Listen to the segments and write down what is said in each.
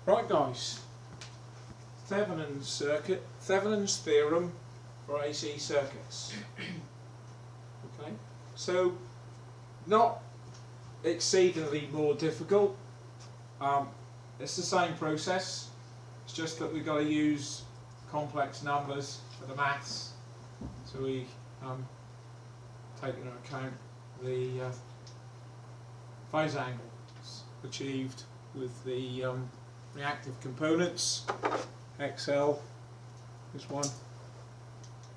Right guys, Thevenins circuit, Thevenins theorem for AC circuits. Okay, so not exceedingly more difficult. It's the same process. It's just that we've got to use complex numbers for the maths. So we take into account the phase angles achieved with the reactive components, XL, this one,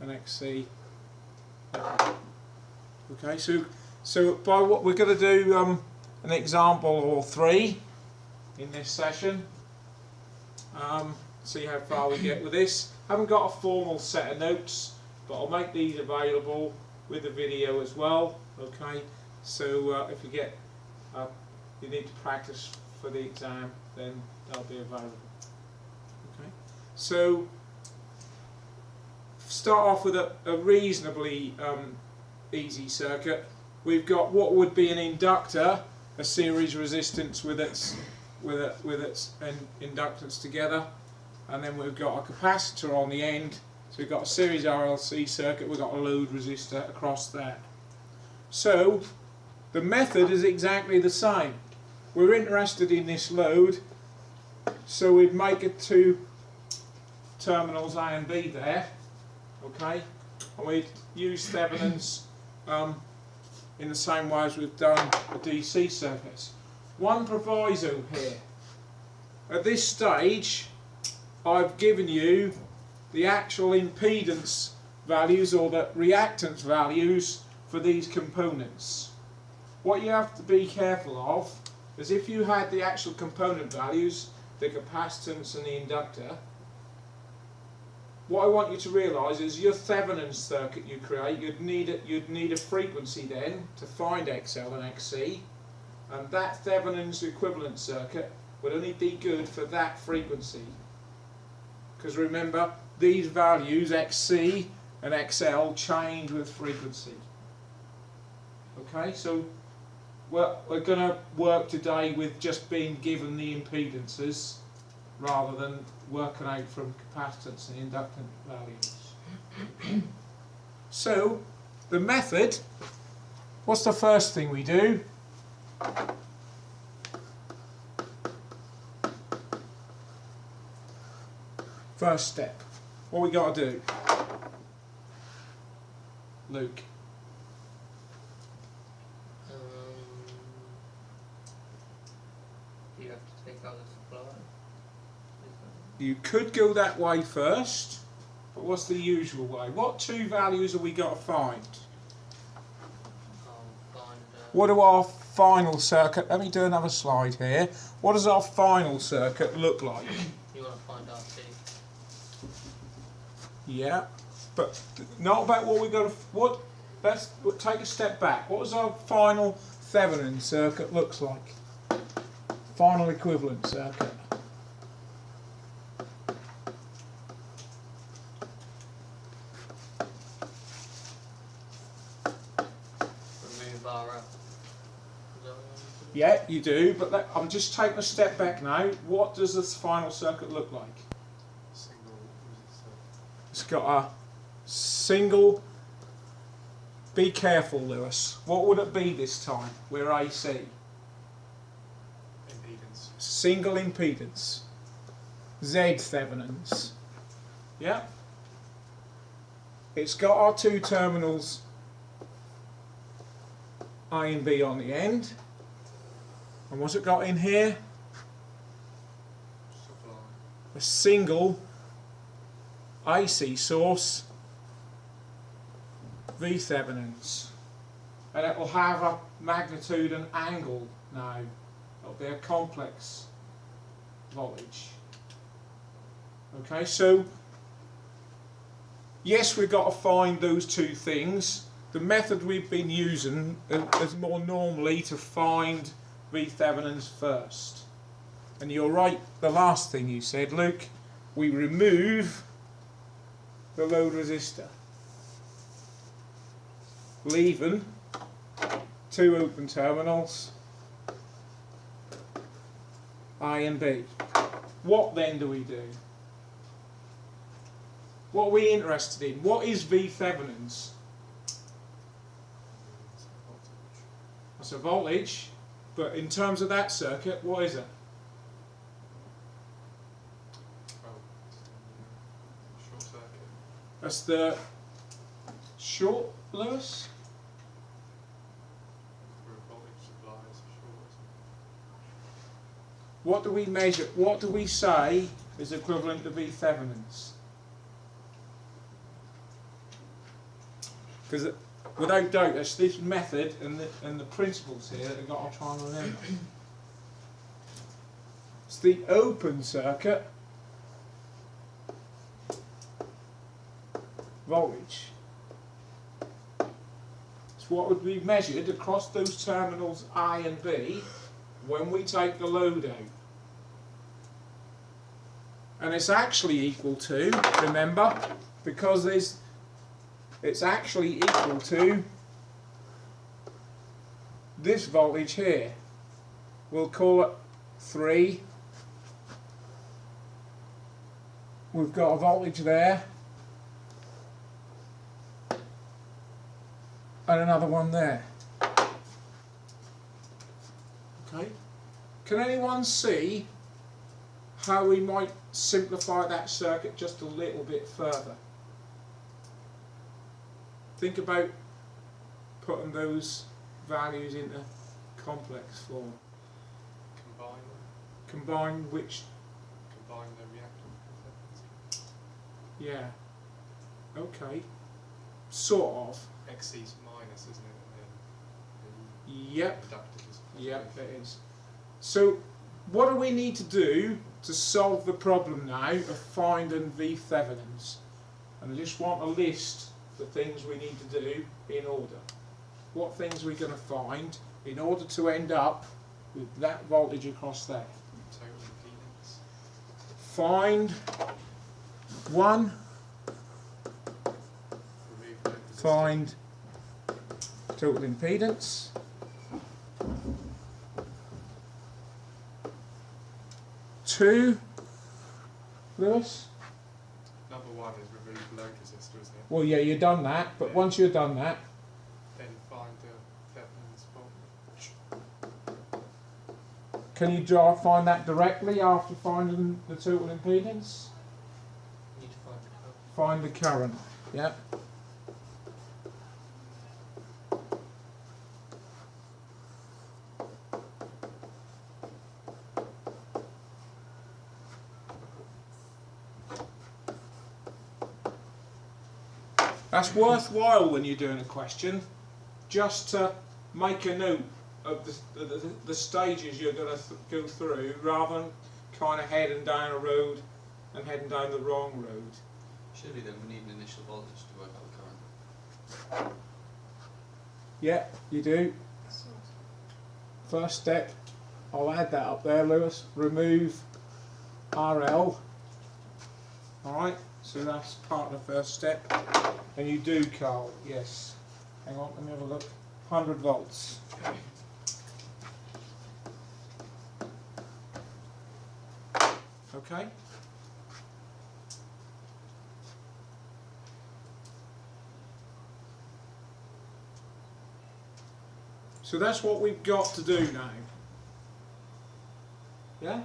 and XC. Okay, so by what we're going to do an example or three in this session. See how far we get with this. I haven't got a formal set of notes, but I'll make these available with the video as well. Okay, so if you get you need to practice for the exam, then they'll be available. Okay, so start off with a reasonably easy circuit. We've got what would be an inductor, a series resistance with its inductance together, and then we've got a capacitor on the end. So we've got a series RLC circuit, we've got a load resistor across there. So the method is exactly the same. We're interested in this load, so we'd make it two terminals A and B there, okay, and we'd use Thevenins in the same way as we've done the DC circuits. One proviso here. At this stage, I've given you the actual impedance values or the reactance values for these components. What you have to be careful of is if you had the actual component values, the capacitance and the inductor, what I want you to realise is your Thevenins circuit you create, you'd need a frequency then to find XL and XC, and that Thevenins equivalent circuit would only be good for that frequency. Because remember, these values XC and XL change with frequency. Okay, so we're going to work today with just being given the impedances rather than working out from capacitance and inductance values. So the method, what's the first thing we do? First step, what we got to do? Luke. You have to take out the supply. You could go that way first, but what's the usual way? What two values have we got to find? What do our final circuit, let me do another slide here. What does our final circuit look like? You want to find RT. Yeah, but not about what we got to, let's take a step back. What does our final Thevenin circuit looks like? Final equivalent circuit. Remove RF. Yeah, you do, but I'm just taking a step back now. What does this final circuit look like? Single resistor. It's got a single, be careful Lewis, what would it be this time? We're AC. Impedance. Single impedance. Z Thevenins. Yeah? It's got our two terminals A and B on the end. And what's it got in here? Supply. A single AC source, V Thevenins. And it will have a magnitude and angle now. It'll be a complex voltage. Okay, so yes, we've got to find those two things. The method we've been using is more normally to find V Thevenins first. And you're right, the last thing you said, Luke, we remove the load resistor, leaving two open terminals, A and B. what then do we do? What are we interested in? What is thevenins? That's a voltage, but in terms of that circuit, what is it? Short circuit. That's the short, Lewis? Where voltage supply is short. What do we measure? What do we say is equivalent to thevenins? Because without doubt, it's this method and the principles here that we've got to try and remember. It's the open circuit voltage. It's what would be measured across those terminals I and B when we take the load out. And it's actually equal to, remember, because it's actually equal to this voltage here. We'll call it 3. We've got a voltage there and another one there. Okay. Can anyone see how we might simplify that circuit just a little bit further? Think about putting those values into complex form. Combine them. Combine which? Combine the reactant. Yeah. Okay. Sort of. Xc's minus, isn't it? And then Yep. the inductive is positive. Yep, it is. So, what do we need to do to solve the problem now of finding thevenins? And I just want a list of the things we need to do in order. What things are we going to find in order to end up with that voltage across there? Total impedance. Find one, Remove load resistance. find total impedance. Two, Lewis? Number 1 is remove load resistor, isn't it? Well, yeah, you've done that, but Yeah. once you've done that, Then find the Thevenin's voltage. can you find that directly after finding the total impedance? You need to find the code. Find the current. Yep. That's worthwhile when you're doing a question, just to make a note of the stages you're going to go through, rather than kind of heading down a road and heading down the wrong road. Surely then we need an initial voltage to work out the current. Yeah, you do. First step, I'll add that up there, Lewis. Remove RL. Alright, so that's part of the first step. And you do, Carl, yes. Hang on, let me have a look. 100 volts. Okay. So that's what we've got to do now. Yeah?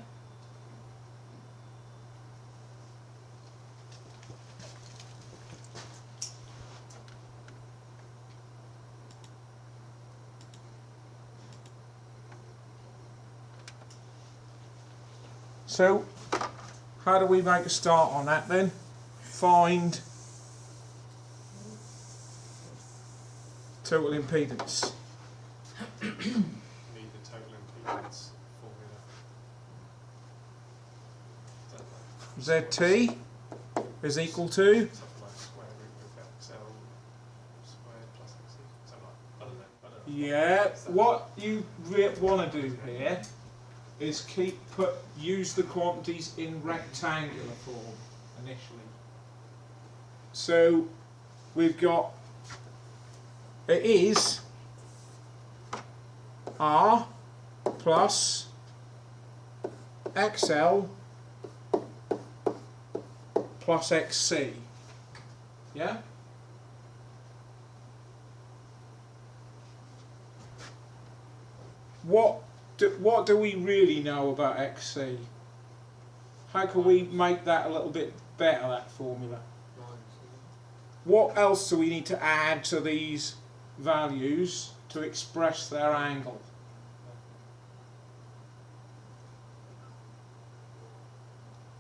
So, how do we make a start on that then? Find total impedance. Need the total impedance formula. Is that like ZT is equal to, something like square root of XL squared plus XC? Something like, I don't know. yeah, what you want to do here is use the quantities in rectangular form initially. So we've got, it is R plus XL plus xc. Yeah? What do we really know about xc? How can we make that a little bit better, that formula? What else do we need to add to these values to express their angle?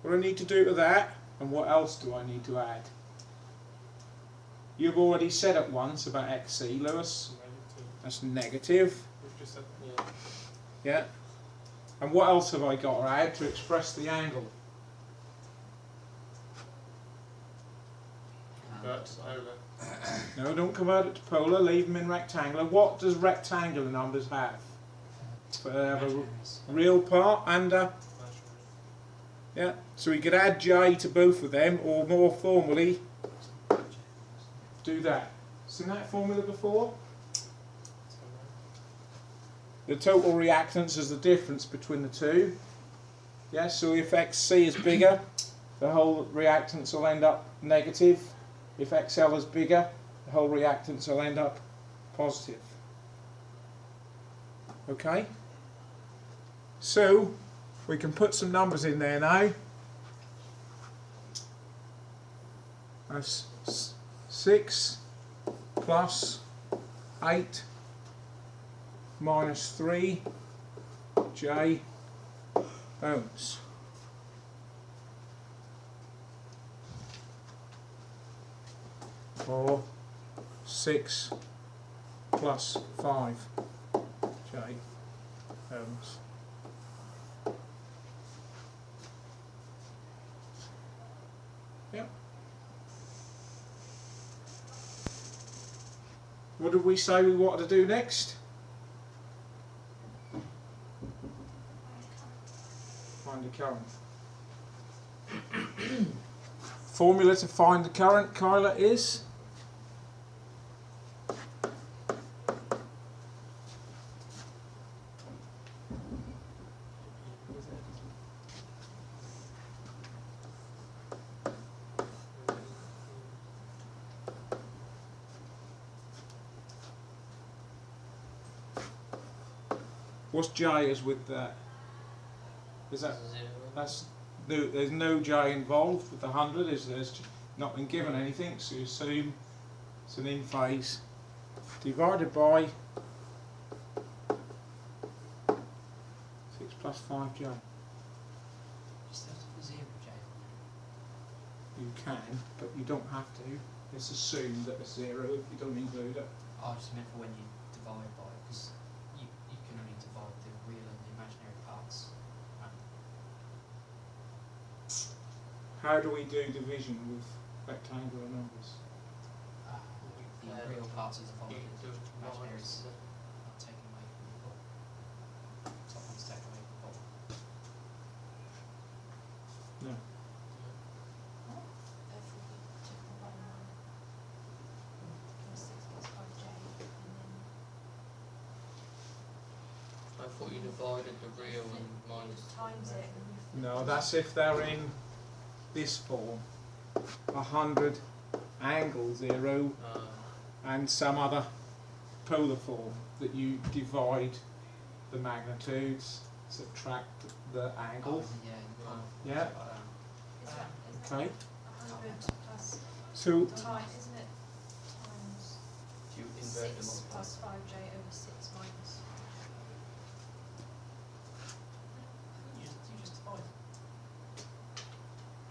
What do I need to do to that, and what else do I need to add? You've already said it once about xc, Lewis. That's negative. We've just said Yeah. And what else have I got to add to express the angle? convert to polar. No, don't convert it to polar, leave them in rectangular. What does rectangular numbers have? They have a real part and a... Yeah, so we could add j to both of them, or more formally, do that. Seen that formula before? The total reactance is the difference between the two. Yeah, so if xc is bigger, the whole reactance will end up negative. If xl is bigger, the whole reactance will end up positive. Okay? So, we can put some numbers in there now. That's 6 plus 8 minus 3 j ohms. Or 6 plus 5 j ohms. Yep. What did we say we wanted to do next? Find the current. Formula to find the current, Kyla, is? What's j is with that? Is that that's no, there's no j involved with the 100, is there? It's not been given anything, so you assume it's an in phase divided by 6 plus 5j. Just have to put 0 j on You can, but you don't have to. It's assumed that it's 0 if you don't include it. there. Oh, I just meant for when you divide by, because you can only divide the real and the imaginary parts. How do we do division with rectangular numbers? The real parts are divided, You do imaginary is lines. not taken away from the bottom. Top one's taken away from the bottom. No. I thought you divided the real and minus Times it. No, that's if they're in this form. 100 angle 0 and some other polar form that you divide the magnitudes, subtract the angle. Oh, yeah. Yeah. Is Okay. it 100 plus So time, isn't it? Times Do you invert them 6 up? plus 5j over 6 minus. You just divide.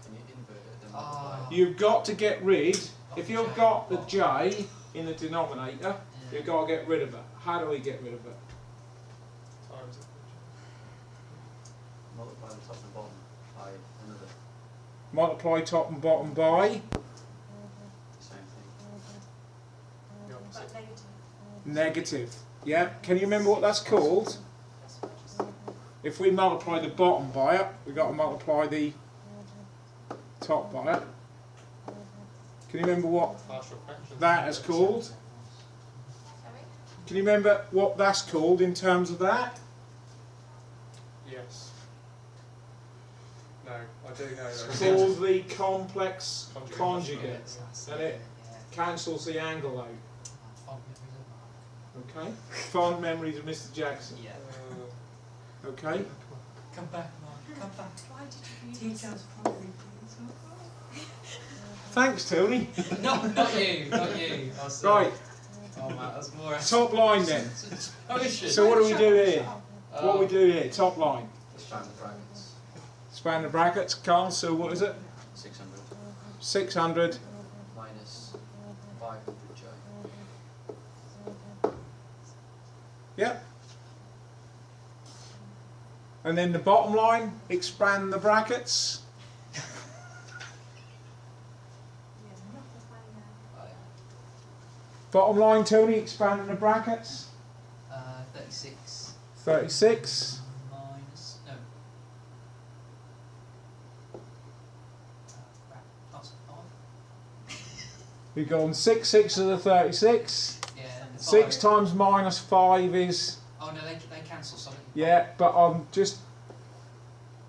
Can you invert it then Ah. multiply? you've got to get rid, if you've got the j in the denominator, you've got to get rid of it. How do we get rid of it? times it. Multiply the top and bottom by another. Multiply top and bottom by The same thing. The opposite. But negative. negative. Yeah, can you remember what that's called? That's what I just said. If we multiply the bottom by it, we've got to multiply the top by it. Can you remember what Partial fraction. that is called? Sorry? Can you remember what that's called in terms of that? Yes. No, No, I do know It's those. called the complex Conjugate. conjugate. That's And it cancels the angle out. Fond memories of Okay? Fond memories of Mr. Jackson. Mark. Yeah. Okay? Come back, Mark. Come back. Why did you use Teach us properly, Thanks, Tony. please. Not you. Not you. I was, Right, Oh man, that's more. top line then. Ocean. So what do we do here? What we do here? Top line. Expand the brackets. Span the brackets, Carl, so what is it? 600 600 minus 500j. Yep. And then the bottom line, expand the brackets. Yeah, not the funny now. Oh, yeah. Bottom line, Tony, expanding the brackets. 36 36. minus no. Plus 5. We've gone 6 6 of the 36. Yeah. and 6 five. times minus 5 is, Oh no, they cancel something. yeah, but I'm just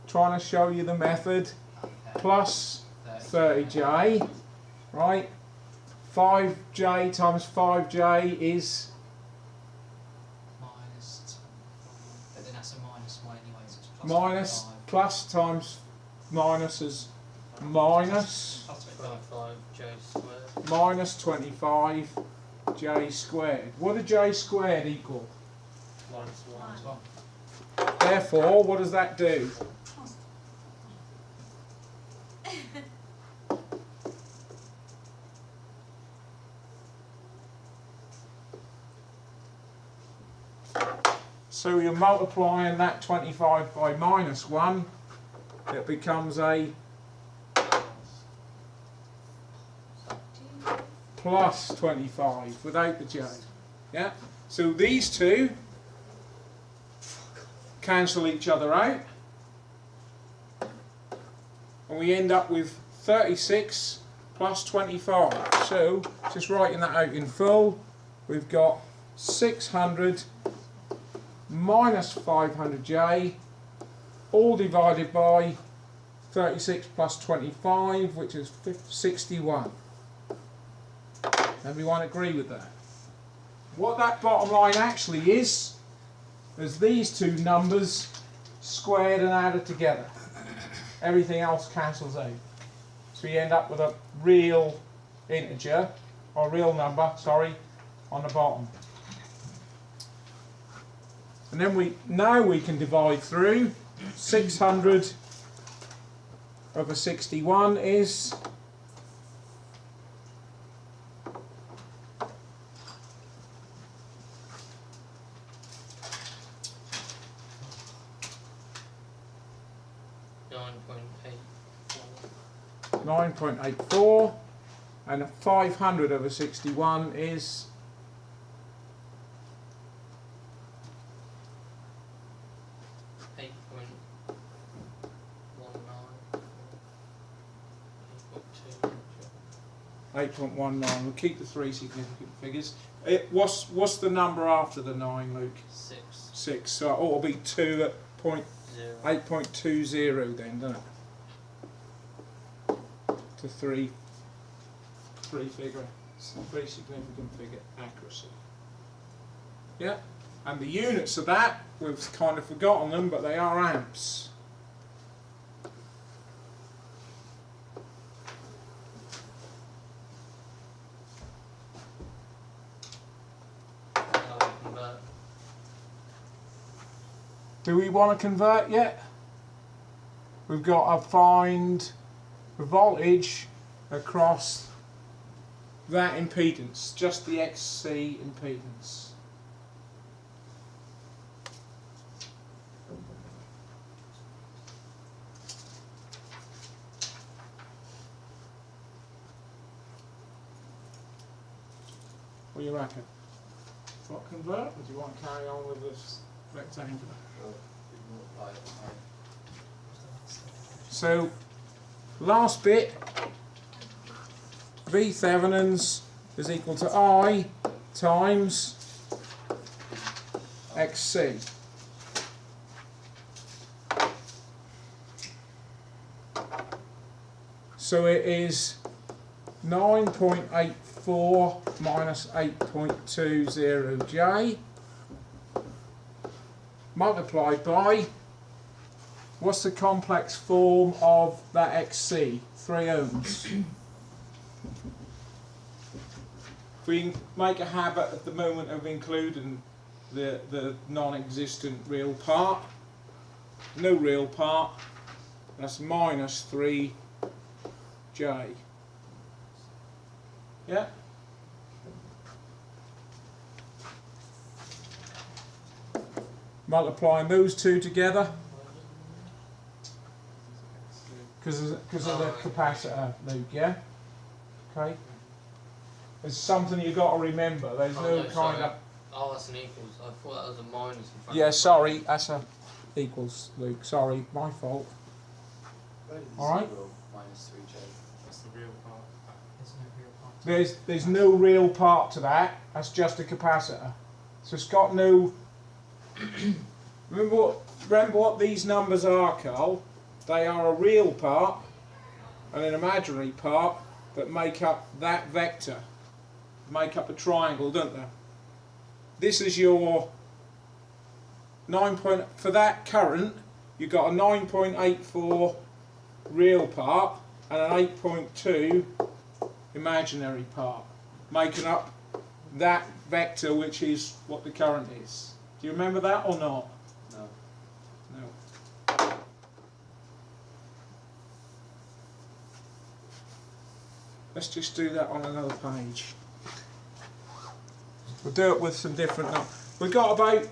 trying to show you the method. Okay. Plus 30j, right? 5j times 5j is Minus 25. But then that's a minus one anyway, so it's plus minus, 25. plus times minus is minus, Plus 25. 25j squared. minus 25j squared. What does j squared equal? Minus 1. Minus 1. Therefore, what does that do? So you're multiplying that 25 by minus 1, it becomes a Do you plus 25 without the j. Yeah? So these two cancel each other out. And we end up with 36 plus 25. So, just writing that out in full, we've got 600 minus 500j, all divided by 36 plus 25, which is 61. Everyone agree with that? What that bottom line actually is these two numbers squared and added together. Everything else cancels out. So you end up with a real integer, or real number, sorry, on the bottom. And then now we can divide through. 600 over 61 is 9.84, and 500 over 61 is 8.19. We'll keep the three significant figures. What's the number after the 9, Luke? 6. 6. So it ought to be 2 at point 8.20 then, doesn't it? To three figure, three significant figure accuracy. Yeah, and the units of that, we've kind of forgotten them, but they are amps. Do we want to convert yet? We've got to find the voltage across that impedance, just the XC impedance. What do you reckon? What convert, or do you want to carry on with this rectangular? So, last bit, V thevenins is equal to I times XC. So it is 9.84 minus 8.20J multiplied by, what's the complex form of that XC? 3 ohms. If we make a habit at the moment of including the non-existent real part, no real part, that's minus 3J. Yeah? Multiplying those two together because of the capacitor, Luke, yeah? Okay. There's something you've got to remember. There's no kind of... Oh, that's an equals. I thought that was a minus in front Yeah, of sorry, that's a equals, Luke. Sorry, my fault. Alright. Minus 3J. That's the real part. There's no real part. There's no real part to that. That's just a capacitor. So it's got no... remember what these numbers are, Carl? They are a real part and an imaginary part that make up that vector. Make up a triangle, don't they? This is your 9 point, for that current you've got a 9.84 real part and an 8.2 imaginary part, making up that vector, which is what the current is. Do you remember that or not? No. No. Let's just do that on another page. We'll do it with some different numbers. We've got about...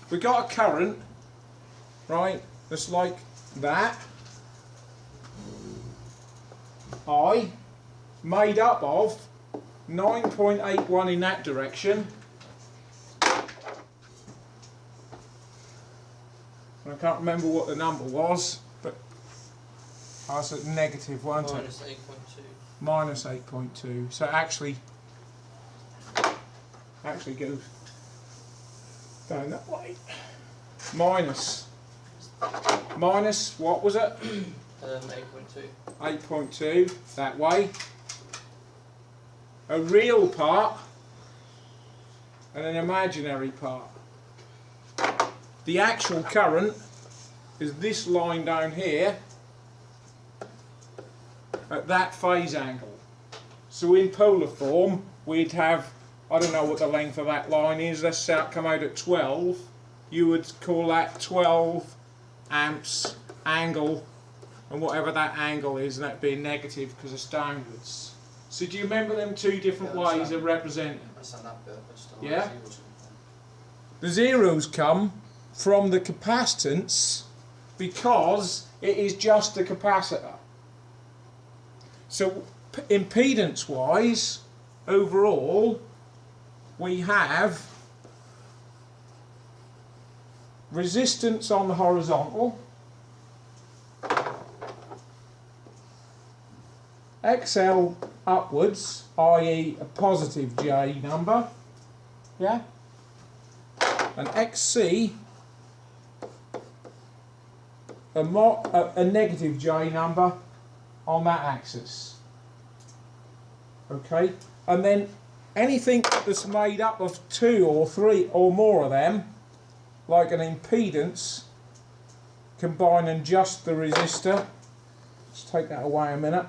We've got a current, right, that's like that. I made up of 9.81 in that direction. I can't remember what the number was, but I was at negative, wasn't it? minus 8.2. Minus 8.2. So actually goes down that way. Minus, what was it? 8.2. 8.2 that way. A real part and an imaginary part. The actual current is this line down here at that phase angle. So in polar form we'd have, I don't know what the length of that line is, let's say it come out at 12, you would call that 12 amps angle, and whatever that angle is, that'd be negative because it's downwards. So do you remember them two different Yeah, ways of representing? I understand that bit, but still. Yeah? Zeros. The zeros come from the capacitance because it is just a capacitor. So impedance wise, overall, we have resistance on the horizontal, XL upwards, i.e. a positive J number, yeah, and XC a negative J number on that axis. Okay, and then anything that's made up of 2 or 3 or more of them, like an impedance, combining just the resistor, let's take that away a minute,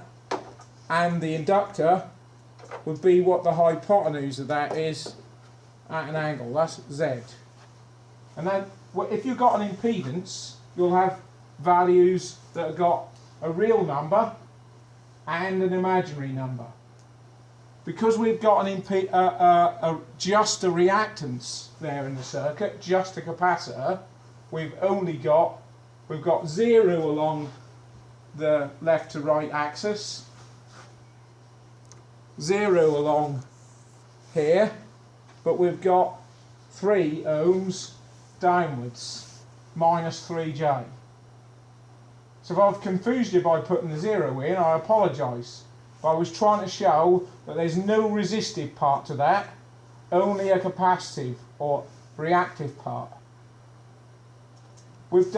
and the inductor would be what the hypotenuse of that is at an angle, that's Z. And then if you've got an impedance, you'll have values that have got a real number and an imaginary number. Because we've got just a reactance there in the circuit, just a capacitor, we've got 0 along the left to right axis, 0 along here, but we've got 3 ohms downwards, minus 3J. So if I've confused you by putting the 0 in, I apologise. But I was trying to show that there's no resistive part to that, only a capacitive or reactive part. we've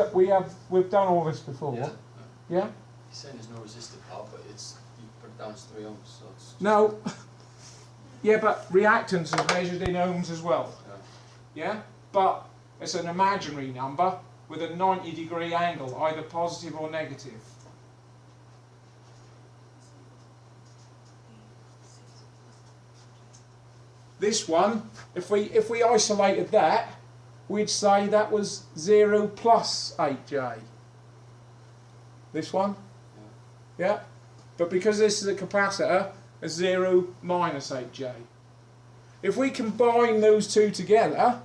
done all this before. Yeah. Yeah? You're saying there's no resistor part, but it's you put it down as 3 ohms, so it's just, No. Yeah, but reactance is measured in ohms as well. Yeah? But it's an imaginary number with a 90-degree angle, either positive or negative. This one, if we isolated that, we'd say that was 0 plus 8J. This one? Yeah? But because this is a capacitor, it's 0 minus 8J. If we combine those two together,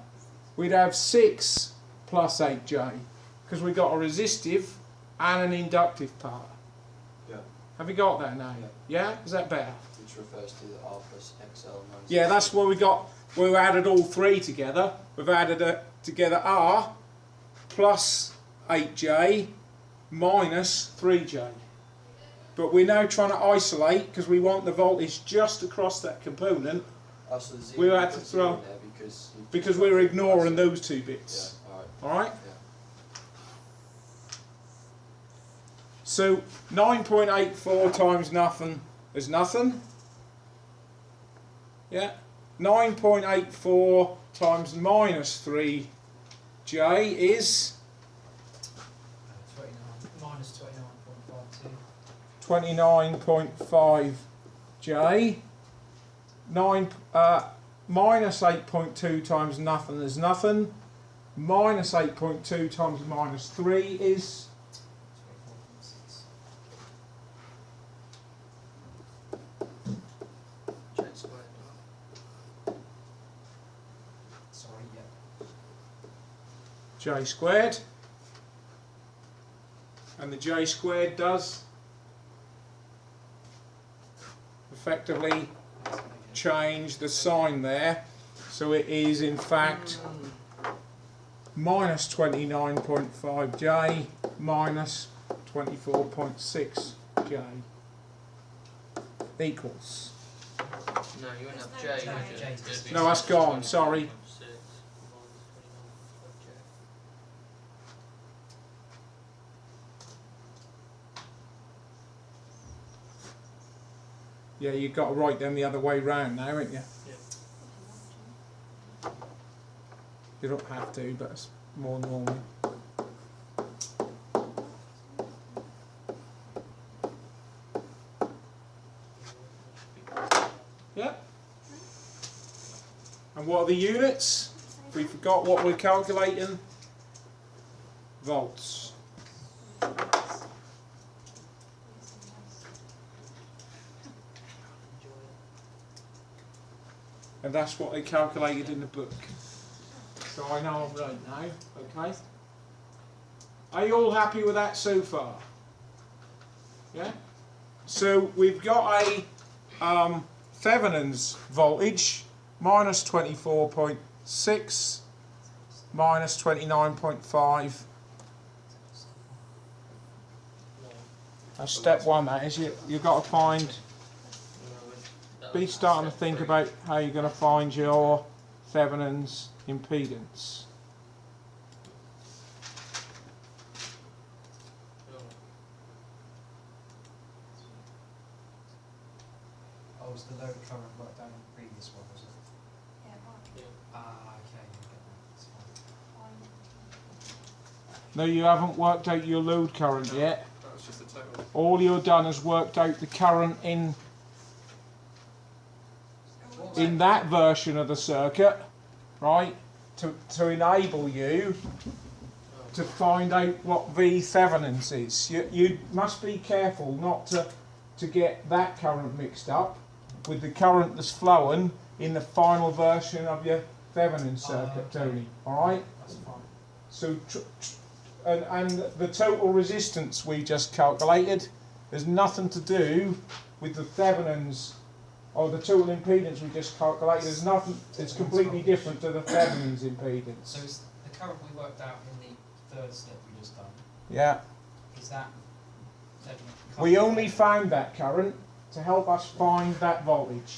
we'd have 6 plus 8J, because we've got a resistive and an inductive part. Yeah. Have you got that now? Yeah. Yeah? Is that better? Which refers to the R plus XL minus. Yeah, that's where we added all three together. We've added together R plus 8J minus 3J. But we're now trying to isolate, because we want the voltage just across that component. Oh, so the We zero had to put throw- zero in there Because we're ignoring those two bits. Yeah, alright. Alright? So 9.84 times nothing is nothing. Yeah. 9.84 times minus 3J is 29 minus 29.52. 29.5J. 9 minus 8.2 times nothing is nothing. Minus 8.2 times minus 3 is 24.6. J squared. Sorry, yeah. J squared. And the J squared does effectively change the sign there, so it is in fact minus 29.5J minus 24.6J equals. No, you won't have There's J. no would J. you? J. It'd be No, that's gone, sorry. 29.6 minus 29.5J. Yeah, you've got to write them the other way round now, haven't you? You don't have to, but it's more normal. Yeah. And what are the units? We forgot what we're calculating. Volts. And that's what they calculated in the book. So I know I'm right now, okay? Are you all happy with that so far? Yeah? So we've got a Thevenin's voltage, minus 24.6, minus 29.5. That's step one, that is. You've got to find, be starting to think about how you're going to find your Thevenin's impedance. Oh, was the load of current worked down in the previous one, was it? Yeah, right. Ah, okay, you get that. That's fine. No, you haven't worked out your load current yet. That was just the total. All you've done is worked out the current in that version of the circuit, right, to enable you to find out what V Thevenin's is. You must be careful not to get that current mixed up with the current that's flowing in the final version of your Thevenin circuit, okay. Tony. All right. That's fine. So, and the total resistance we just calculated has nothing to do with the Thevenin's, or the total impedance we just calculated. There's nothing. It's completely different to the Thevenin's impedance. So is the current we worked out in the third step we just done, Yeah. is that We only found that current to help us find that voltage.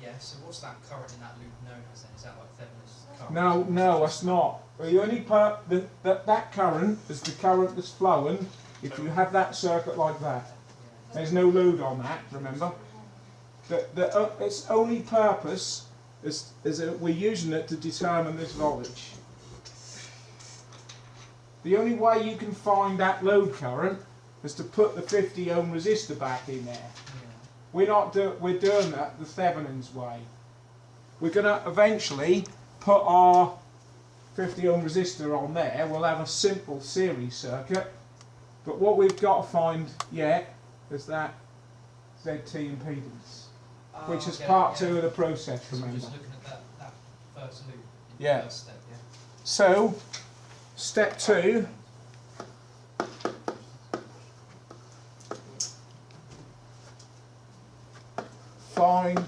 Yeah, so what's that current in that loop known as then? Is that like Thevenin's current? No, it's not. Well, you only that current is the current that's flowing if you have that circuit like that. Yeah. There's no load on that, remember? Its only purpose is that we're using it to determine this voltage. The only way you can find that load current is to put the 50 ohm resistor back in there. Yeah. We're doing that the Thevenins way. We're going to eventually put our 50 ohm resistor on there. We'll have a simple series circuit, but what we've got to find yet is that ZT impedance, which is part 2 of the process, So we're remember. just looking at that first loop. In Yeah. The first step, yeah. So, step 2, find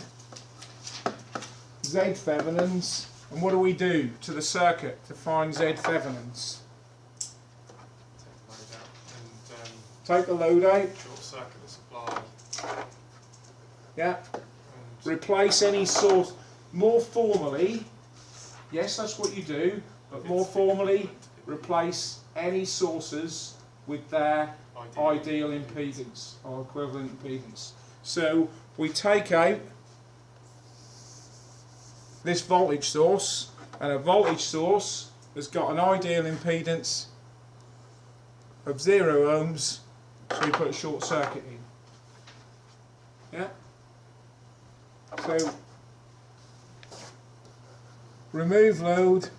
Z Thevenins. And what do we do to the circuit to find Z Thevenins? Take the load out and Take the load out, short circuit the supply. yeah. And Replace any source. More formally, yes, that's what you do, but more formally, replace any sources with their ideal impedance or equivalent impedance. So we take out this voltage source, and a voltage source has got an ideal impedance of 0 ohms, so we put a short circuit in. Yeah? So remove load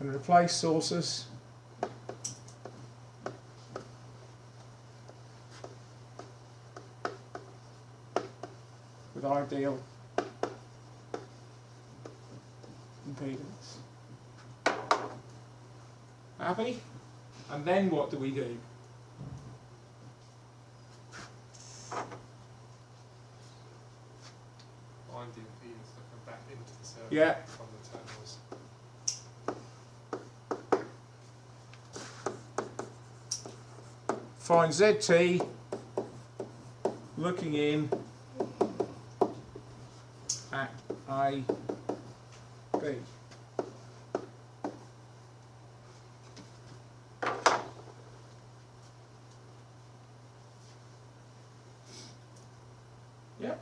and replace sources. With ideal impedance. Happy? And then what do we do? find the impedance looking back into the circuit Yeah. from the terminals. Find ZT looking in at A, B. Yep.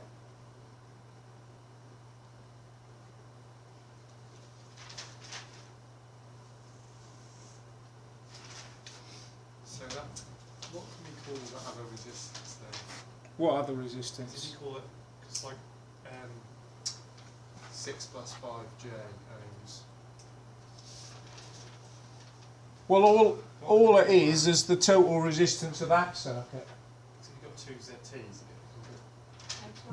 So that, what can we call that other resistance then? What other Did resistance? you call it, because like 6 plus 5J ohms. Well, all it is the total resistance of that circuit. So you've got 2 ZTs.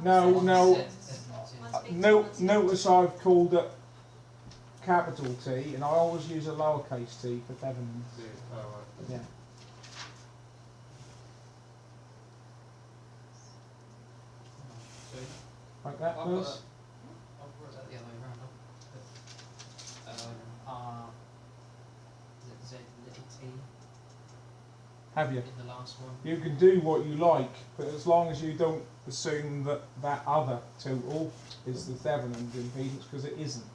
No, no. No. Notice I've called it capital T, and I always use a lowercase t for Thevenins. Oh, right. Yeah. So Like that, I've got Liz? that. I've wrote that the other way around. R Z little t Have you? in the last one. You can do what you like, but as long as you don't assume that that other total is the Thevenins impedance, because it isn't. So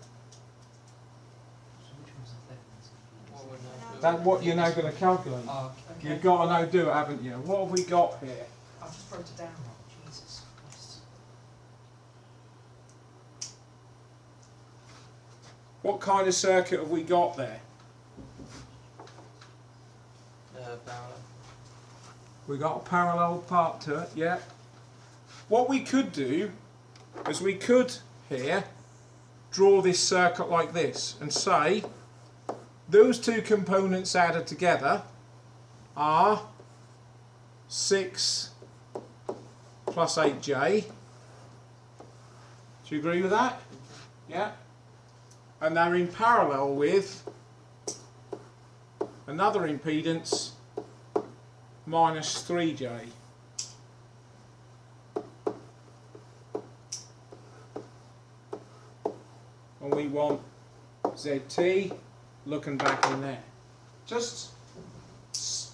which one's the Thevenins impedance? What we're now doing. That's what you're now going to calculate. Oh, okay. You've got to now do it, haven't you? What have we got here? I've just wrote it down wrong. Jesus Christ. What kind of circuit have we got there? Parallel. We got a parallel part to it, yeah. What we could do is we could here draw this circuit like this and say those two components added together are 6 plus 8J. Do you agree with that? Yeah. And they're in parallel with another impedance minus 3J. And we want ZT looking back in there. Just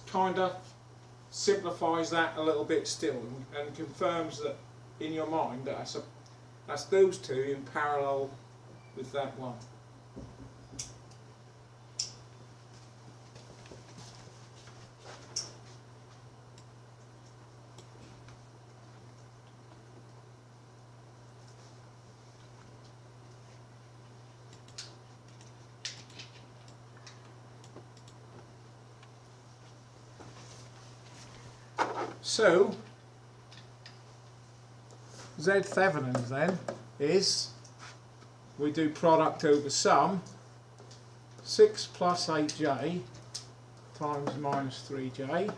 kind of simplifies that a little bit still and confirms that in your mind that that's those two in parallel with that one. So, Z thevenins then is, we do product over sum, 6 plus 8j times minus 3j,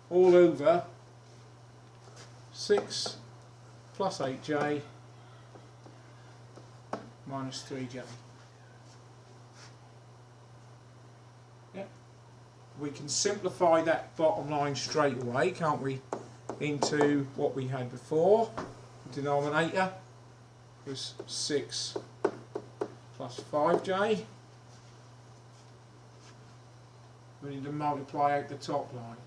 all over 6 plus 8j minus 3j. We can simplify that bottom line straight away, can't we, into what we had before. The denominator was 6 plus 5j. We need to multiply out the top line.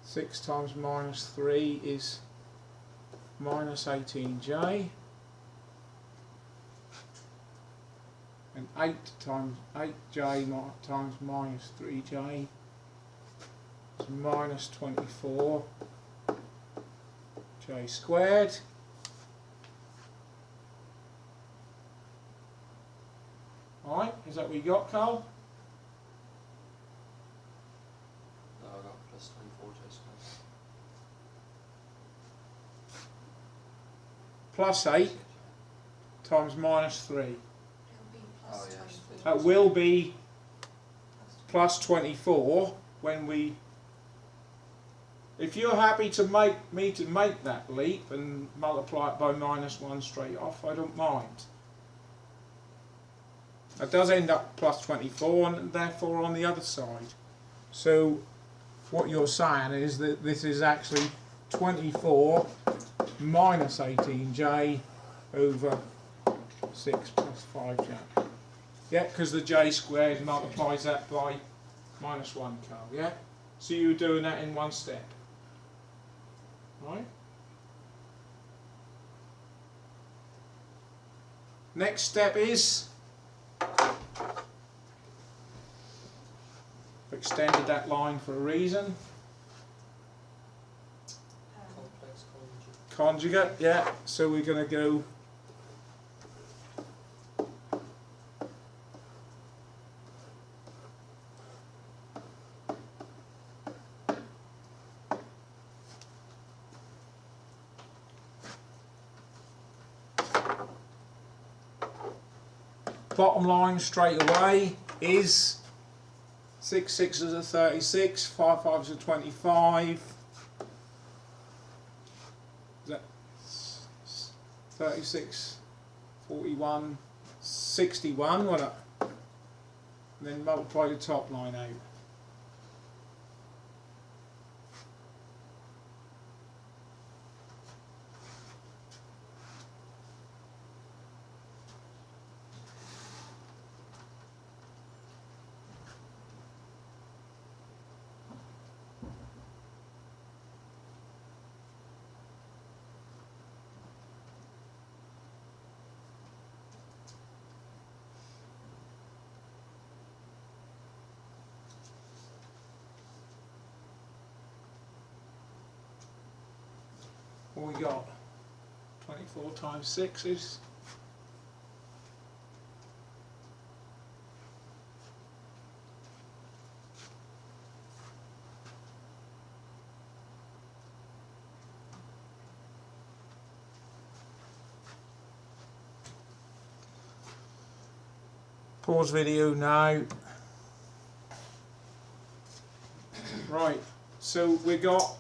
6 times minus 3 is minus 18j. And 8 times 8j times minus 3j is minus 24j squared. Alright, is that what you got, Carl? No, I got plus 24j squared. Plus 8 times minus 3. It'll be plus Oh, yes. 24. That will be plus 24 when we... If you're happy to make that leap and multiply it by minus 1 straight off, I don't mind. It does end up plus 24 and therefore on the other side. So what you're saying is that this is actually 24 minus 18j over 6 plus 5j. Yeah, because the j squared multiplies that by minus 1, Carl, yeah? So you're doing that in one step. Right? Next step is... extended that line for a reason. Complex conjugate. Conjugate, yeah. So we're going to go bottom line straight away is 6 6s are 36, 5 5s are 25. Is that 36, 41, 61, what up? And then multiply the top line out. What we got? 24 times 6 is... Pause video now. Right, so we got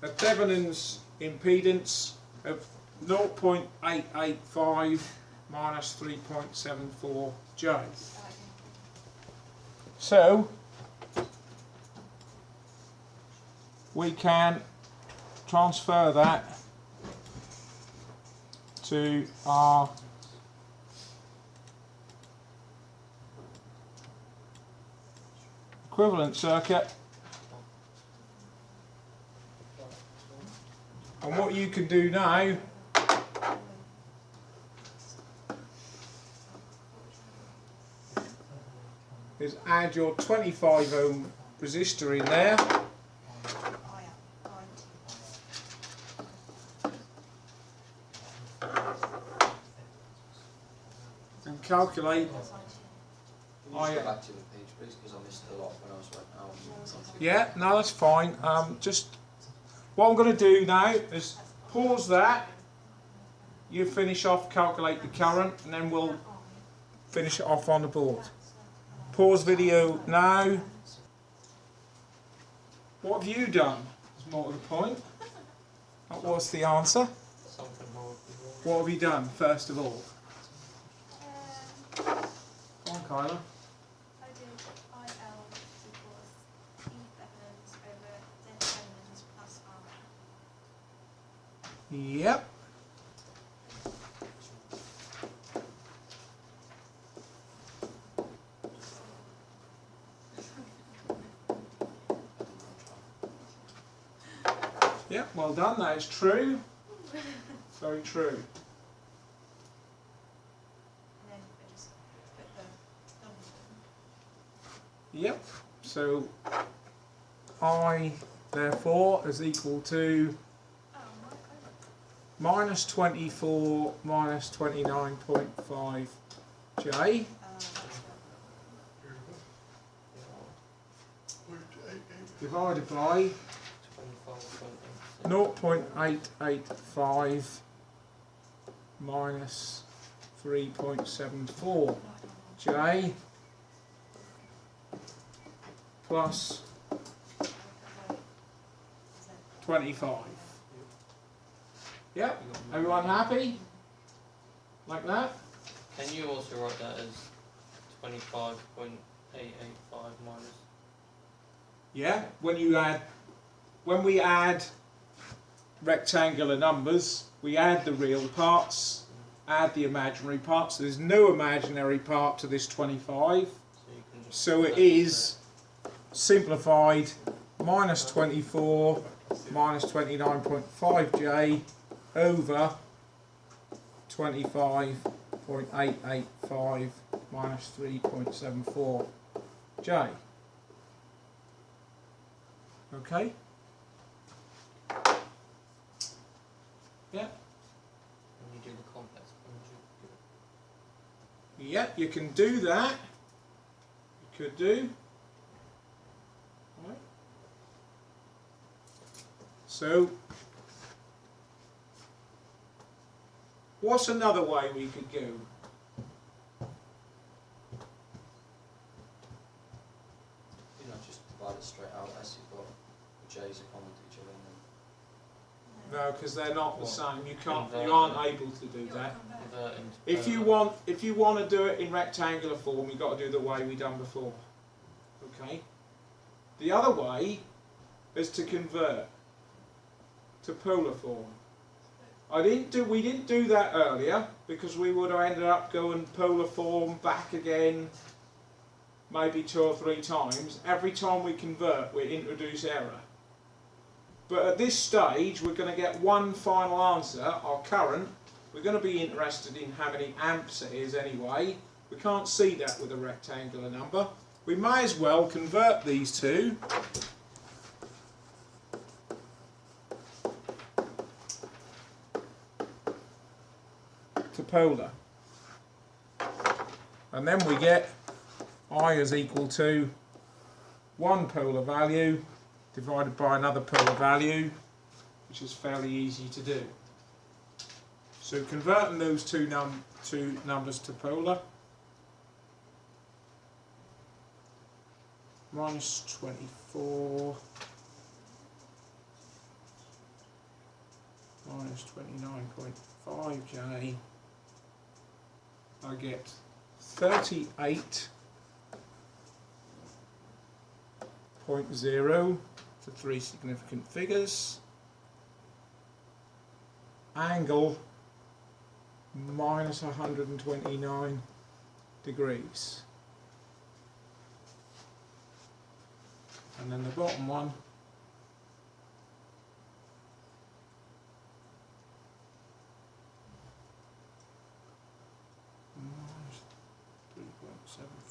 a thevenins impedance of 0.885 minus 3.74 J. So we can transfer that to our equivalent circuit. And what you can do now is add your 25 ohm resistor in there. And calculate. Can you just go back to the page, please, because I missed a lot when I was writing out. Yeah, no, that's fine. Just what I'm going to do now is pause that. You finish off, calculate the current, and then we'll finish it off on the board. Pause video now. What have you done? Is more to the point. What's the answer? Something more. What have you done first of all? Go on, Kyla. I did IL equals thevenins over thevenins plus R. Yep. Yep, well done, that is true. Very true. And then I just put the numbers in. Yep, so I therefore is equal to Oh, minus 24 minus 29.5 J divided by 0.885 minus 3.74 J plus 25. Yep, everyone happy? Like that? Can you also write that as 25.885 minus? Yeah, when we add rectangular numbers, we add the real parts, add the imaginary parts. There's no imaginary part to this 25, So you can just so it is simplified minus 24 minus 29.5J over 25.885 minus 3.74J. Okay? Yeah? when you do the complex conjugate. Yeah, you can do that. You could do. Right. So, what's another way we could go? You know, just divide it straight out as you've got the J's are common to each other. And then No, because they're not the What? same. You can't. Convert You aren't them. able to do that. Convert into If you want to do it in rectangular form, you've got to do the way we done before. Okay. The other way is to convert to polar form. We didn't do that earlier because we would have ended up going polar form back again, maybe 2 or 3 times. Every time we convert, we introduce error. But at this stage, we're going to get one final answer, our current. We're going to be interested in how many amps it is anyway. We can't see that with a rectangular number. We may as well convert these two to polar. And then we get I is equal to one polar value divided by another polar value, which is fairly easy to do. So converting those two numbers to polar, minus 24 minus 29.5J, I get 38.0 for 3 significant figures, angle minus 129 degrees. and then the bottom one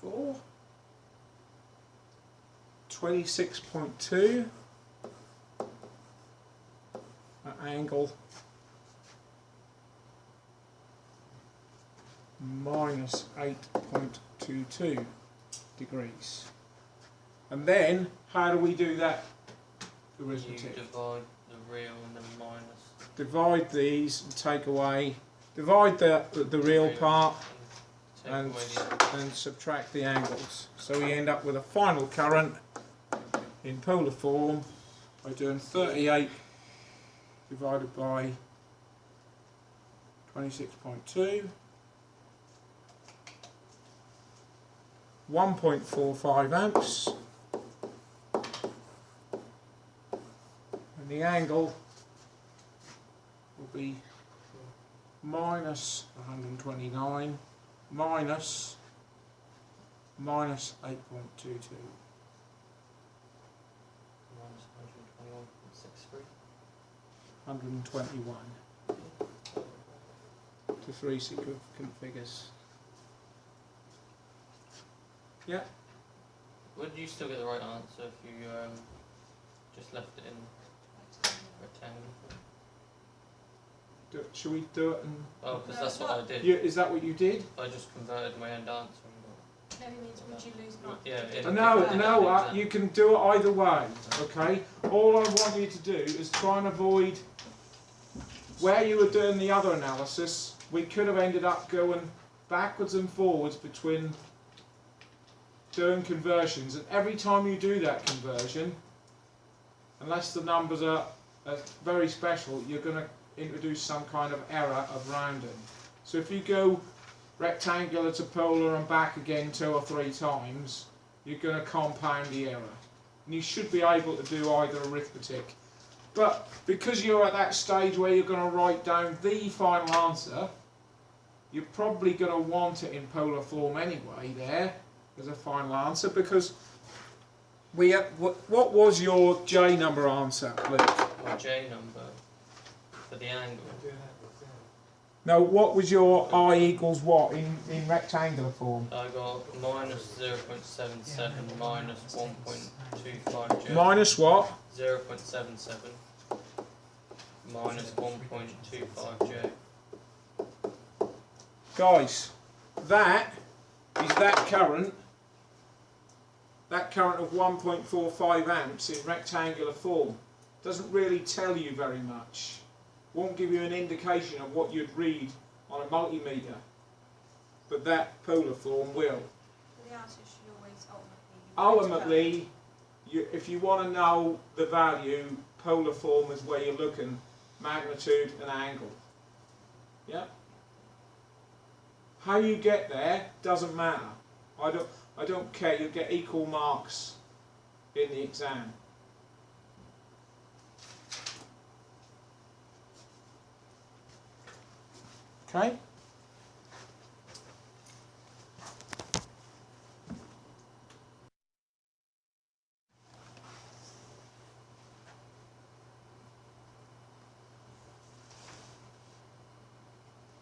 -3.74, 26.2 at angle -8.22 degrees. And then, how do we do that You arithmetic? divide the real and the minus. Divide these and take away, divide the real part Take and, away the and subtract the angles. So we end up with a final current in polar form by doing 38 divided by 26.2, 1.45 amps, and the angle will be minus 129 minus 8.22. minus 121.63. 121 to three significant figures. Yeah, Would you still get the right answer if you just left it in rectangle? shall we do it? And Oh, because that's what I did. is that what you did? I just converted my end answer. No, he means would you lose marks? Yeah, in No, the no, exam. you can do it either way, okay? All I want you to do is try and avoid, where you were doing the other analysis, we could have ended up going backwards and forwards between doing conversions, and every time you do that conversion, unless the numbers are very special, you're going to introduce some kind of error of rounding. So if you go rectangular to polar and back again 2 or 3 times, you're going to compound the error. And you should be able to do either arithmetic. But because you're at that stage where you're going to write down the final answer, you're probably going to want it in polar form anyway there as a final answer, because what was your J number answer, Luke? My J number for the angle. No, what was your I equals what in rectangular form? I got minus 0.77 minus 1.25 J. Minus what? 0.77 minus 1.25 J. Guys, that is that current of 1.45 amps in rectangular form. Doesn't really tell you very much. Won't give you an indication of what you'd read on a multimeter. But that polar form will. The answer should always Ultimately, if you want to know the value, polar form is where you're looking, magnitude and angle. Yeah? How you get there doesn't matter. I don't care, you'll get equal marks in the exam. Okay?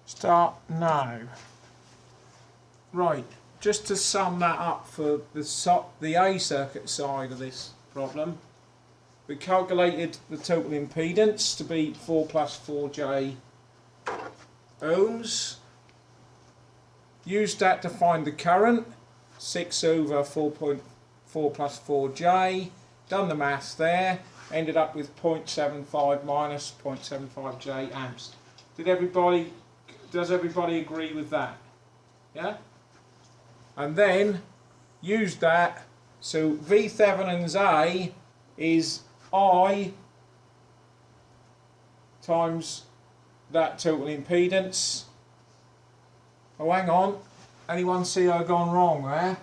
Start now. Right, just to sum that up for the A circuit side of this problem, we calculated the total impedance to be 4 plus 4J ohms, used that to find the current, 6 over 4.4 plus 4J, done the maths there, ended up with 0.75 minus 0.75J amps. Does everybody agree with that? Yeah? And then used that, so thevenins A is I times that total impedance. Oh, hang on. Anyone see I've gone wrong there?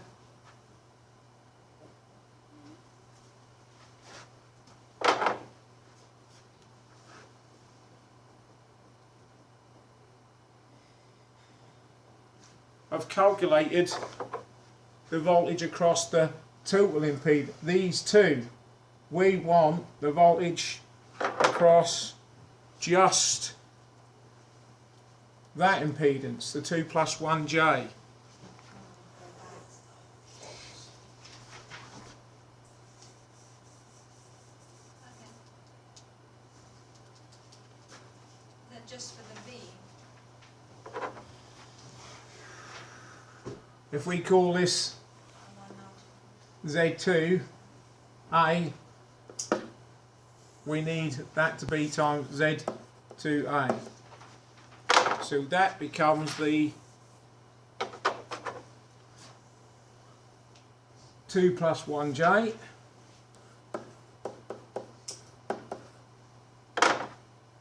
I've calculated the voltage across the total impedance, these two, we want the voltage across just that impedance, the 2 plus 1J. Okay. Then just for the V, If we call this Z2A, we need that to be times Z2A. So that becomes the 2 plus 1J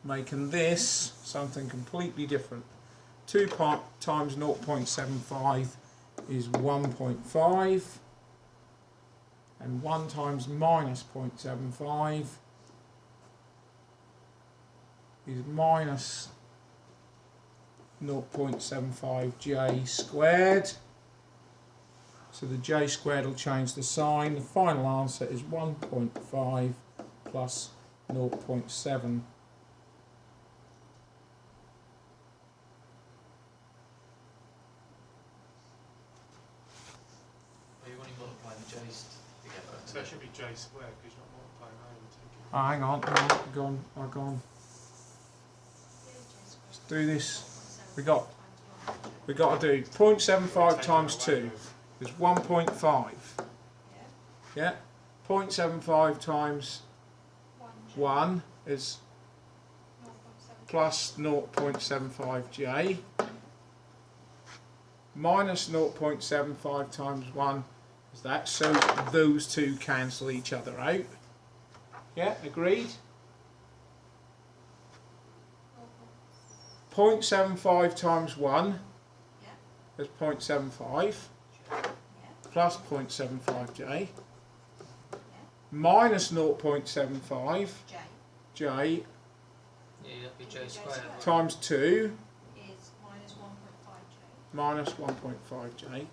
making this something completely different. 2 times 0.75 is 1.5 and 1 times minus 0.75 is minus 0.75J squared. So the J squared will change the sign. The final answer is 1.5 plus 0.7. Are you only multiplying the J's together? So it should be J squared because you're not multiplying over, taking. Oh, hang on, I've gone. Let's do this. We got to do 0.75 times 2 is 1.5. Yeah. 0.75 times 1 is plus 0.75J. Minus 0.75 times 1 is that. So those two cancel each other out. Yeah, agreed? 0.75 times 1 is 0.75 plus 0.75J minus 0.75J Yeah, that'd be J squared. times 2 is minus 1.5J, minus 1.5J. Got to do your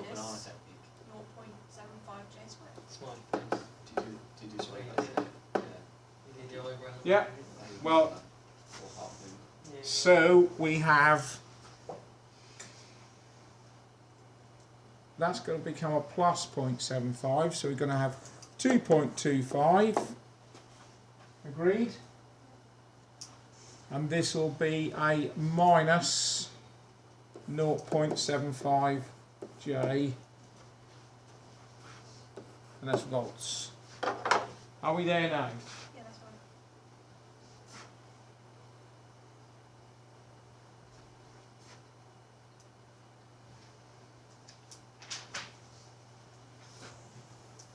banana Minus. technique. 0.75J squared. Smiley face. Do you do something like that? Yeah. You need the eyebrow. Yeah, well, Or half moon. Yeah, so we have, that's going to become a plus 0.75, so we're going to have 2.25, agreed? And this will be a minus 0.75J, and that's volts. Are we there now? Yeah, that's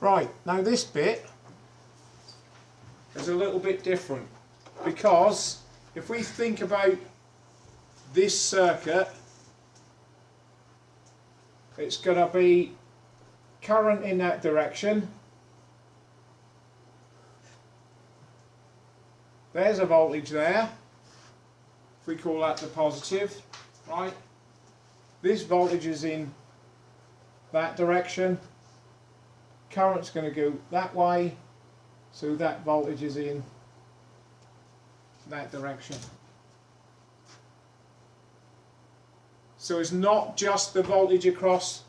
right. Right, now this bit is a little bit different, because if we think about this circuit, it's going to be current in that direction. There's a voltage there, if we call that the positive, right? This voltage is in that direction. Current's going to go that way, so that voltage is in that direction. So it's not just the voltage across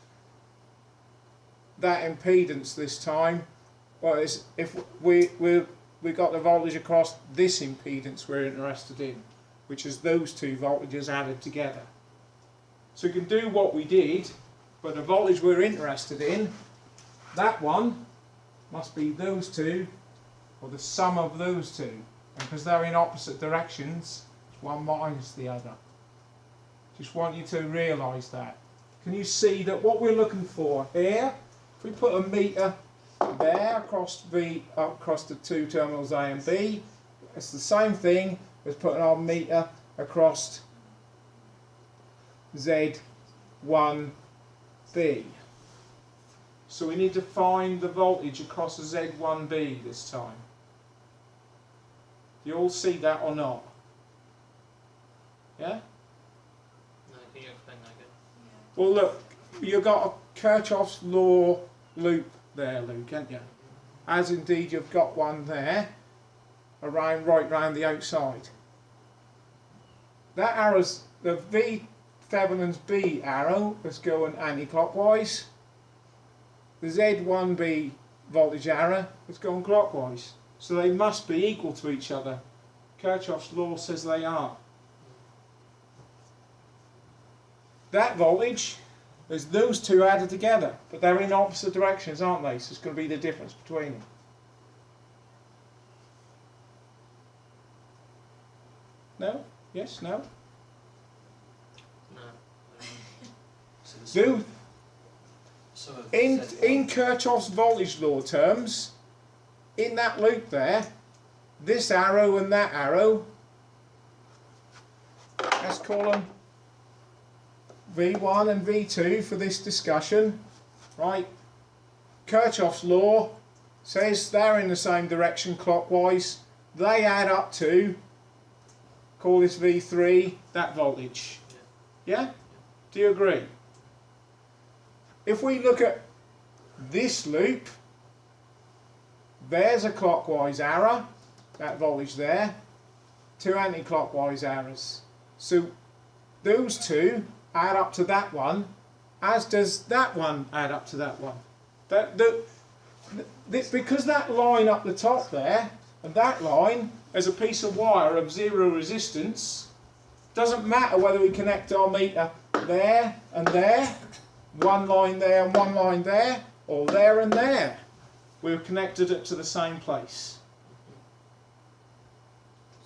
that impedance this time. Well, it's if we got the voltage across this impedance we're interested in, which is those two voltages added together. So we can do what we did, but the voltage we're interested in, that one must be those two, or the sum of those two. And because they're in opposite directions, it's one minus the other. Just want you to realise that. Can you see that what we're looking for here, if we put a meter there across the two terminals A and B, it's the same thing as putting our meter across Z1B. So we need to find the voltage across the Z1B this time. Do you all see that or not? Yeah? No, can you explain that again? Yeah. Well, look, you've got a Kirchhoff's law loop there, Luke, haven't you? as indeed you've got one there, right round the outside. That arrow's, the V thevenins B arrow is going anti-clockwise. The Z1B voltage arrow is going clockwise. So they must be equal to each other. Kirchhoff's law says they are. That voltage is those two added together, but they're in opposite directions, aren't they? So it's going to be the difference between them. No? Yes? No? No. So this Do some of in Z1 Kirchhoff's voltage law terms, in that loop there, this arrow and that arrow, let's call them V1 and V2 for this discussion, right? Kirchhoff's law says they're in the same direction clockwise. They add up to, call this V3, that voltage. Yeah? Do you agree? If we look at this loop, there's a clockwise arrow, that voltage there, two anti-clockwise arrows. So those two add up to that one, as does that one add up to that one. Because that line up the top there, and that line is a piece of wire of zero resistance, doesn't matter whether we connect our meter there and there, one line there and one line there, or there and there. We've connected it to the same place.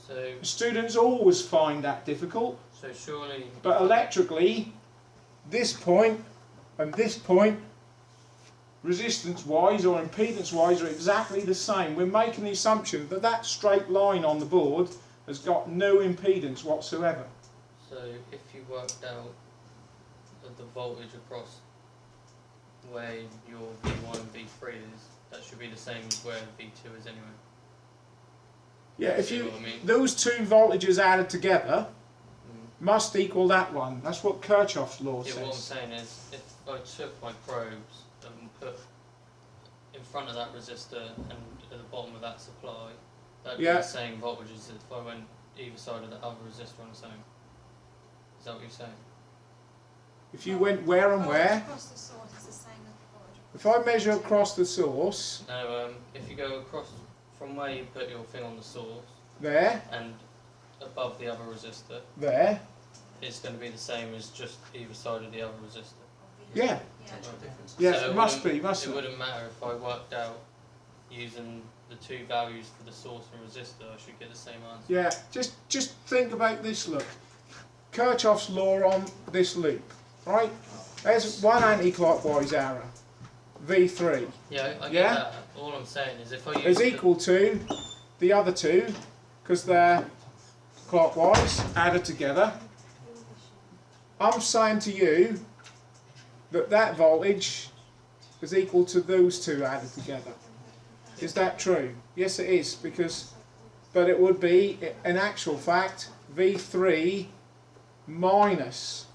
So Students always find that difficult, surely. but electrically, this point and this point, resistance-wise or impedance-wise, are exactly the same. We're making the assumption that that straight line on the board has got no impedance whatsoever. So if you worked out the voltage across where your V1 and V3 is, that should be the same as where V2 is anyway. Yeah, if See you what I mean? those two voltages added together Mm. must equal that one. That's what Kirchhoff's law Yeah, what I'm says. saying is, if I took my probes and put in front of that resistor and at the bottom of that supply, that'd Yeah. be the same voltage as if I went either side of the other resistor on its own. Is that what you're saying? If you went where and where, Across the source is the same as the voltage. if I measure across the source, No, if you go across from where you put your thing on the source there, and above the other resistor, there, it's going to be the same as just either side of the other resistor. yeah, potential differences. yes, So it must wouldn't- be, mustn't It it? wouldn't matter if I worked out using the two values for the source and resistor, I should get the same answer. Yeah, just think about this look. Kirchhoff's law on this loop, right? There's one anti-clockwise arrow, V3, Yeah, I get Yeah? that. All I'm saying is if I use is equal to the other two, because they're clockwise, added together. I'm saying to you that that voltage is equal to those two added together. Is that true? Yes, it is, because, but it would be, in actual fact, V3 minus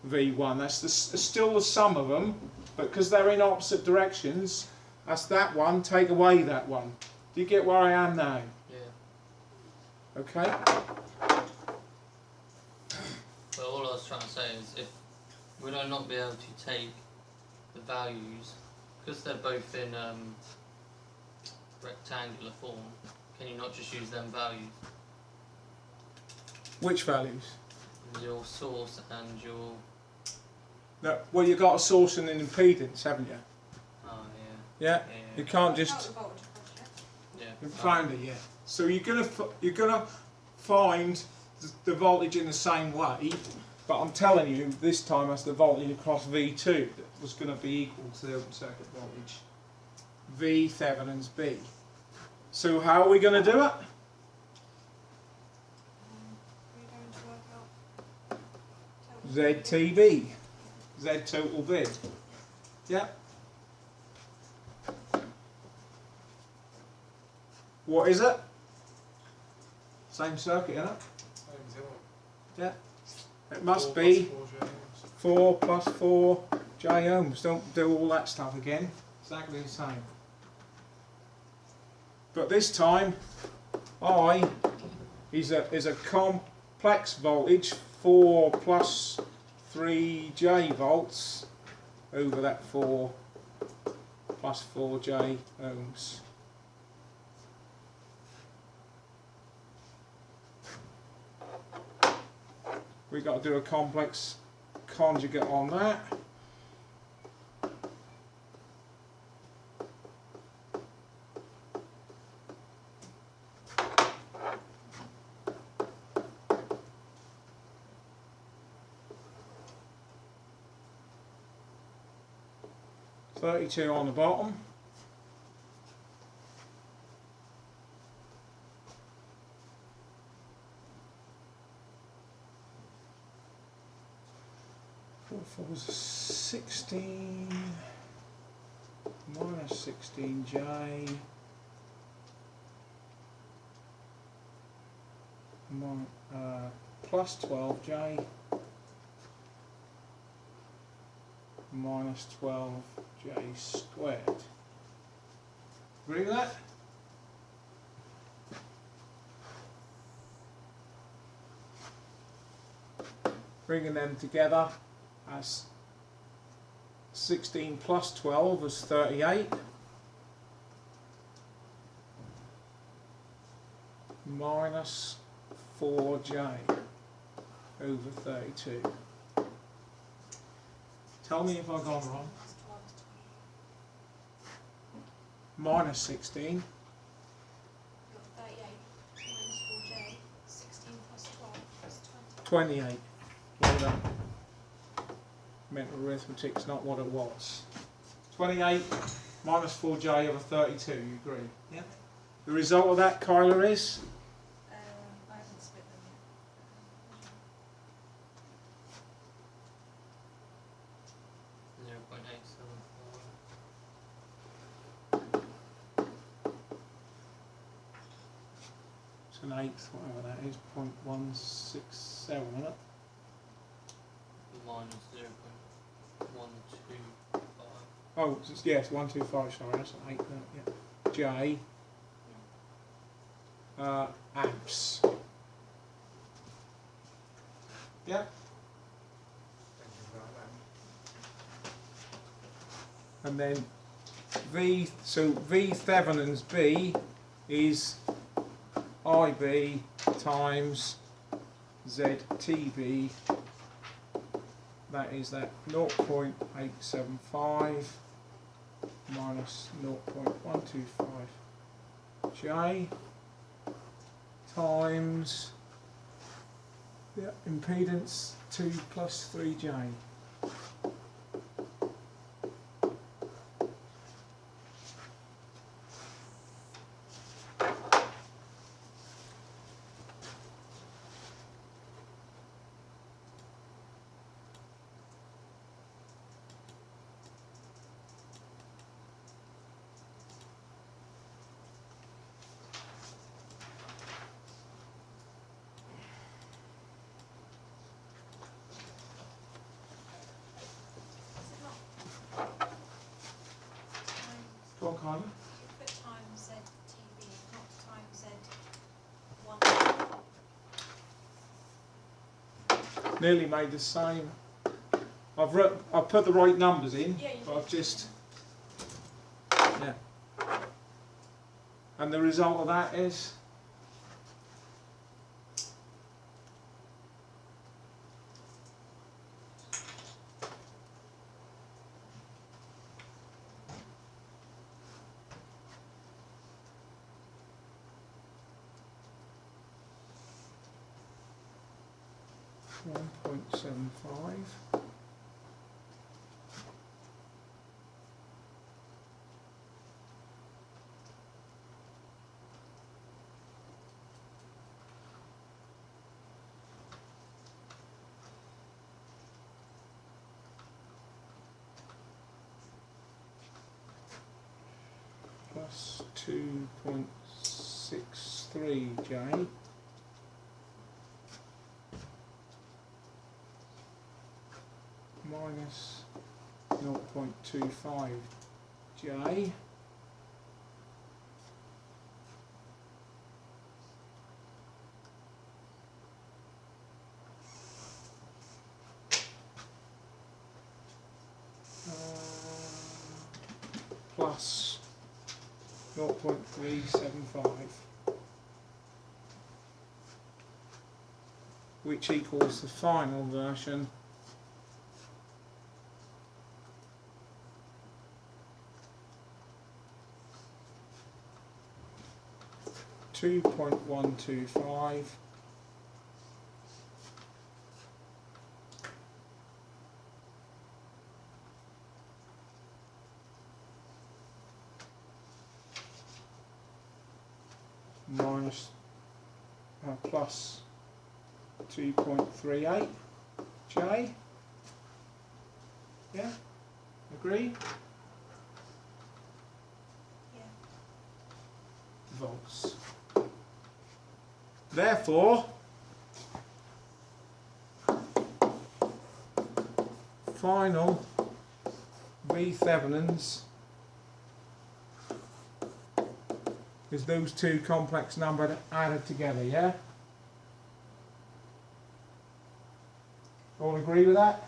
V1. That's still the sum of them, but because they're in opposite directions, that's that one, take away that one. Do you get where I am now? yeah. Okay? But all I was trying to say is if would I not be able to take the values because they're both in rectangular form? Can you not just use them values? Which values? Your source and your No, well, you've got a source and an impedance, haven't you? yeah Yeah? yeah You can't Not just the voltage across it. yeah. you've found it, yeah. So you're gonna find the voltage in the same way, but I'm telling you this time that's the voltage across V2 that was going to be equal to the open circuit voltage V thevenins B. So how are we going to do it? We're going to work out ZTB, Z total B. Yeah. What is it? Same circuit, isn't it? Yeah. It must be 4 plus 4 J ohms. Don't do all that stuff again. Exactly the same. but this time I is a complex voltage 4 plus 3J volts over that 4 plus 4J ohms. We've got to do a complex conjugate on that. .32 on the bottom. Four was 16 minus 16J plus 12J minus 12J squared. Agree with that? Bringing them together as 16 plus 12 is 38 minus 4J over 32. Tell me if I've gone wrong. Plus 12 is 20. Minus 16. You've got 38 minus 4J. 16 plus 12 is 20. 28. Well done. Mental arithmetic's not what it was. 28 minus 4J over 32, you agree? Yeah. The result of that, Kyla, is? I haven't split them yet. 0.874. It's an eighth, whatever that is, 0.167, isn't it? Minus 0.125. Oh, yes, 125, sorry, that's an eighth, yeah. J. Amps. Yeah. Thank you for that. And then so V thevenins B is IB times ZTB. That is that 0.875 minus 0.125J times the impedance 2 plus 3J. Go on, Kylie. You put times ZTB, not times Z1. Nearly made the same. I've put the right numbers in, Yeah, you but did. I've just yeah. And the result of that is 1.75 plus 2.63J minus 0.25J plus 0.375, which equals the final version 2.125 minus plus 2.38 J. Yeah? Agree? Yeah. Volts. Therefore, final thevenins is those two complex numbers added together, yeah? All agree with that?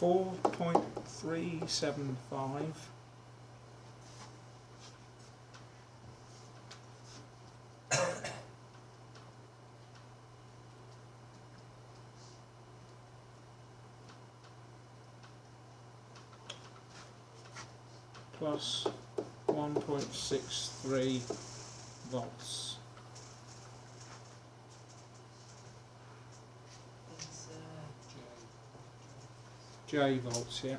.375 plus 1.63 volts. It's, J volts, yeah.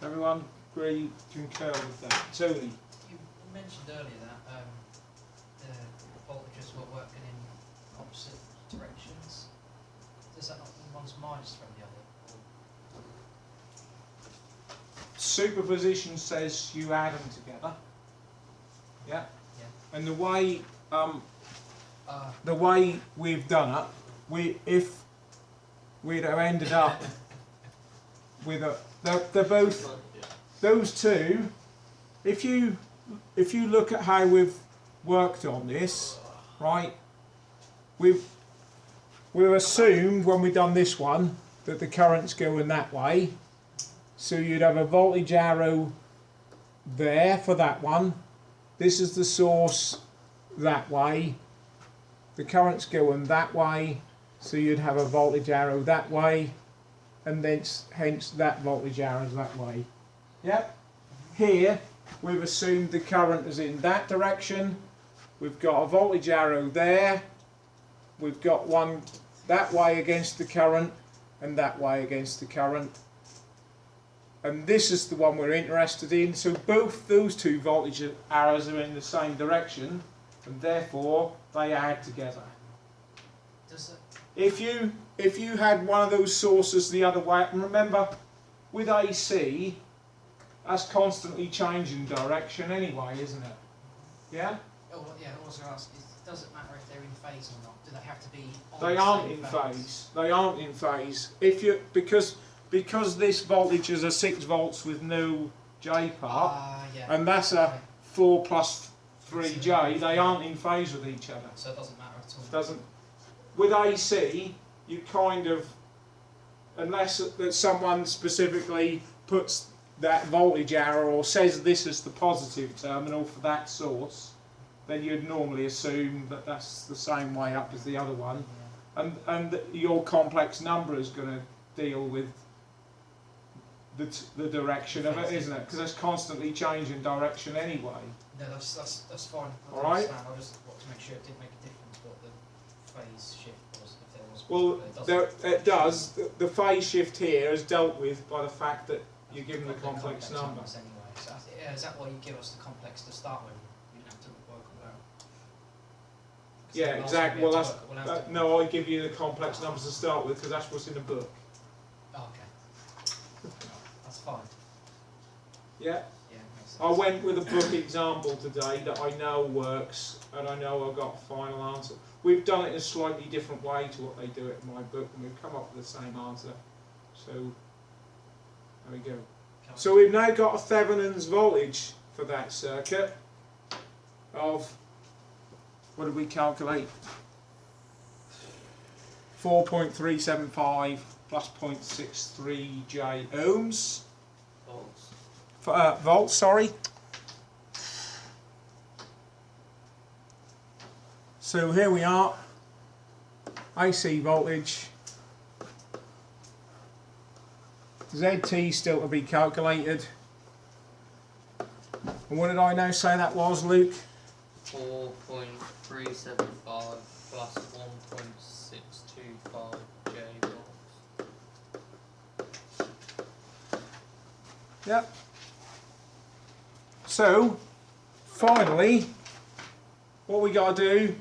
Everyone agree, concur with that? Tony? you mentioned earlier that the voltages were working in opposite directions. Does that not mean one's minus from the other? Or Superposition says you add them together. Yeah. And the way we've done it, if we'd have ended up with they're both those two. If you look at how we've worked on this, right? We've assumed when we've done this one that the current's going that way. So you'd have a voltage arrow there for that one. This is the source that way. The current's going that way, so you'd have a voltage arrow that way, and then hence that voltage arrow that way. Yep. Here we've assumed the current is in that direction. We've got a voltage arrow there. We've got one that way against the current and that way against the current. And this is the one we're interested in. So both those two voltage arrows are in the same direction, and therefore they add together. does it? If you had one of those sources the other way, and remember, with AC, that's constantly changing direction anyway, isn't it? Yeah? Oh, yeah. I was going to ask: does it matter if they're in phase or not? Do they have to be? On They the aren't same in phase. They aren't in phase. If you because this voltage is a 6 volts with no J part, Yeah. and that's a 4 plus 3J, they aren't in phase with each other. So it doesn't matter at all. Doesn't. With AC, you kind of, unless that someone specifically puts that voltage arrow or says this is the positive terminal for that source, then you'd normally assume that that's the same way up as the other one, Yeah. and your complex number is going to deal with the direction of it, isn't it? Because it's constantly changing direction anyway. No, that's fine. I All right. understand. I just want to make sure it didn't make a difference what the phase shift was, if there possible. Well, but it doesn't. it does. The phase shift here is dealt with by the fact that you're given the Got complex number. numbers anyway. So is that why you give us the complex to start with? You didn't have to work it out. 'Cause Yeah, then last exactly. time we Well, had to work- we'll have to- no, I give you the complex numbers to start with because that's what's in the book. Oh, okay. That's fine. Yeah. Yeah, makes sense. I went with a book example today that I know works and I know I got a final answer. We've done it in a slightly different way to what they do it in my book and we've come up with the same answer. So, there we go. So we've now got a Thevenin's voltage for that circuit of, what did we calculate? 4.375 plus 0.63 J ohms. Volts. Volts, sorry. So here we are, AC voltage, ZT still to be calculated. And what did I now say that was, Luke? 4.375 plus 1.625 J volts. Yep. So, finally, what we got to do,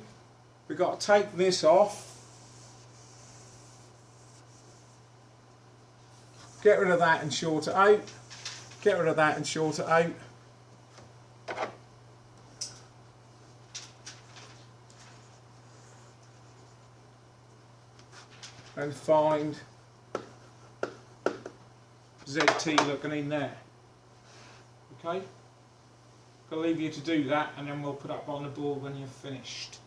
we got to take this off. Get rid of that and short it out. Get rid of that and short it out. And find ZT looking in there. Okay? I'll leave you to do that and then we'll put up on the board when you're finished.